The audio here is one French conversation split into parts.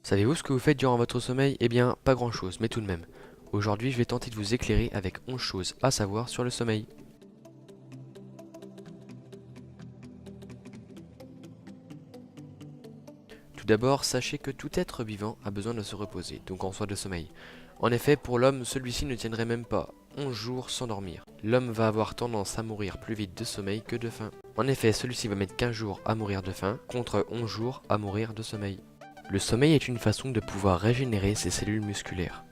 Savez-vous ce que vous faites durant votre sommeil? Eh bien, pas grand-chose, mais tout de même. Aujourd'hui, je vais tenter de vous éclairer avec 11 choses à savoir sur le sommeil. Tout d'abord, sachez que tout être vivant a besoin de se reposer, donc en soi de sommeil. En effet, pour l'homme, celui-ci ne tiendrait même pas 11 jours sans dormir. L'homme va avoir tendance à mourir plus vite de sommeil que de faim. En effet, celui-ci va mettre 15 jours à mourir de faim, contre 11 jours à mourir de sommeil. Le sommeil est une façon de pouvoir régénérer ses cellules musculaires.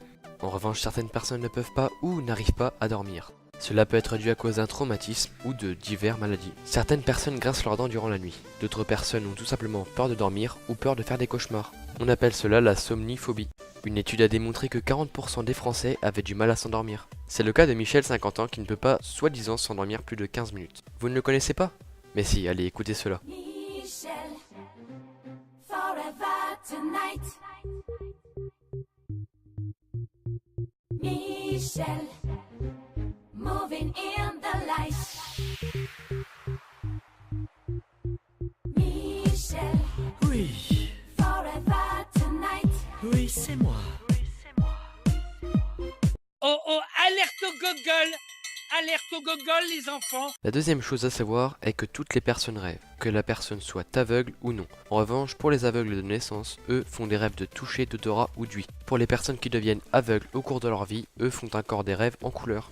En revanche, certaines personnes ne peuvent pas ou n'arrivent pas à dormir. Cela peut être dû à cause d'un traumatisme ou de diverses maladies. Certaines personnes grincent leurs dents durant la nuit. D'autres personnes ont tout simplement peur de dormir ou peur de faire des cauchemars. On appelle cela la somniphobie. Une étude a démontré que 40% des Français avaient du mal à s'endormir. C'est le cas de Michel, 50 ans, qui ne peut pas, soi-disant, s'endormir plus de 15 minutes. Vous ne le connaissez pas? Mais si, allez, écoutez cela. Michel, forever tonight. Michel, moving in the light. Michel, Oui, forever tonight. oui, c'est moi. Oh oh, alerte au gogol! Alerte au gogol, les enfants! La deuxième chose à savoir est que toutes les personnes rêvent, que la personne soit aveugle ou non. En revanche, pour les aveugles de naissance, eux font des rêves de toucher, d'odorat ou d'ouïe. Pour les personnes qui deviennent aveugles au cours de leur vie, eux font encore des rêves en couleur.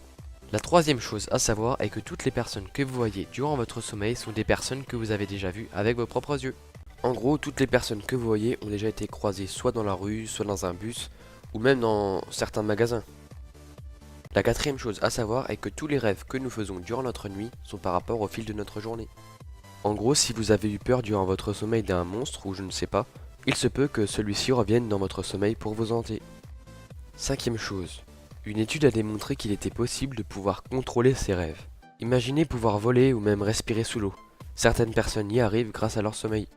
La troisième chose à savoir est que toutes les personnes que vous voyez durant votre sommeil sont des personnes que vous avez déjà vues avec vos propres yeux. En gros, toutes les personnes que vous voyez ont déjà été croisées soit dans la rue, soit dans un bus, ou même dans certains magasins. La quatrième chose à savoir est que tous les rêves que nous faisons durant notre nuit sont par rapport au fil de notre journée. En gros, si vous avez eu peur durant votre sommeil d'un monstre ou je ne sais pas, il se peut que celui-ci revienne dans votre sommeil pour vous hanter. Cinquième chose, une étude a démontré qu'il était possible de pouvoir contrôler ses rêves. Imaginez pouvoir voler ou même respirer sous l'eau. Certaines personnes y arrivent grâce à leur sommeil.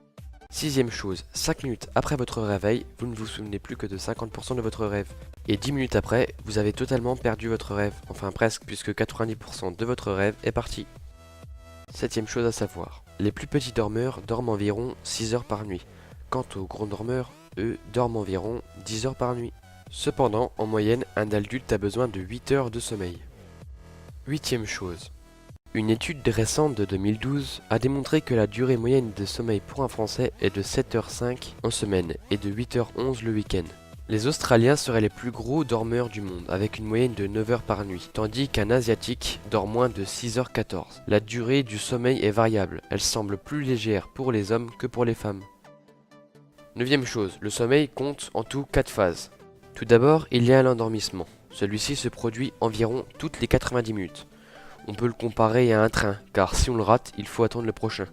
Sixième chose, 5 minutes après votre réveil, vous ne vous souvenez plus que de 50% de votre rêve. Et 10 minutes après, vous avez totalement perdu votre rêve, enfin presque, puisque 90% de votre rêve est parti. Septième chose à savoir, les plus petits dormeurs dorment environ 6 heures par nuit. Quant aux grands dormeurs, eux, dorment environ 10 heures par nuit. Cependant, en moyenne, un adulte a besoin de 8 heures de sommeil. Huitième chose. Une étude récente de 2012 a démontré que la durée moyenne de sommeil pour un Français est de 7h05 en semaine et de 8h11 le week-end. Les Australiens seraient les plus gros dormeurs du monde, avec une moyenne de 9 heures par nuit, tandis qu'un Asiatique dort moins de 6h14. La durée du sommeil est variable, elle semble plus légère pour les hommes que pour les femmes. Neuvième chose, le sommeil compte en tout 4 phases. Tout d'abord, il y a l'endormissement. Celui-ci se produit environ toutes les 90 minutes. On peut le comparer à un train, car si on le rate, il faut attendre le prochain.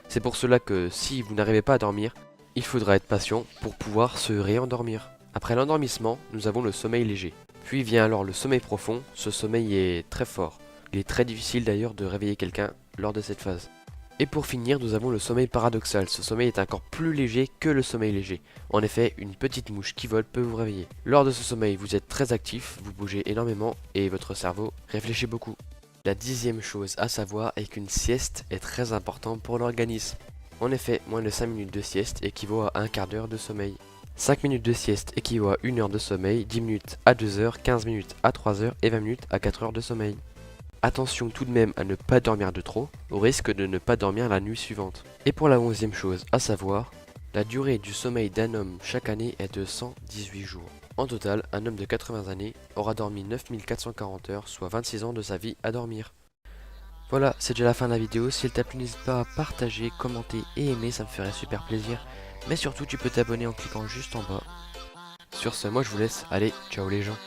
C'est pour cela que si vous n'arrivez pas à dormir, il faudra être patient pour pouvoir se réendormir. Après l'endormissement, nous avons le sommeil léger. Puis vient alors le sommeil profond, ce sommeil est très fort. Il est très difficile d'ailleurs de réveiller quelqu'un lors de cette phase. Et pour finir, nous avons le sommeil paradoxal. Ce sommeil est encore plus léger que le sommeil léger. En effet, une petite mouche qui vole peut vous réveiller. Lors de ce sommeil, vous êtes très actif, vous bougez énormément et votre cerveau réfléchit beaucoup. La dixième chose à savoir est qu'une sieste est très importante pour l'organisme. En effet, moins de 5 minutes de sieste équivaut à un quart d'heure de sommeil. 5 minutes de sieste équivaut à 1 heure de sommeil, 10 minutes à 2 heures, 15 minutes à 3 heures et 20 minutes à 4 heures de sommeil. Attention tout de même à ne pas dormir de trop, au risque de ne pas dormir la nuit suivante. Et pour la 11e chose à savoir, la durée du sommeil d'un homme chaque année est de 118 jours. En total, un homme de 80 années aura dormi 9440 heures, soit 26 ans de sa vie à dormir. Voilà, c'est déjà la fin de la vidéo. Si elle t'a plu, n'hésite pas à partager, commenter et aimer, ça me ferait super plaisir. Mais surtout, tu peux t'abonner en cliquant juste en bas. Sur ce, moi je vous laisse. Allez, ciao les gens.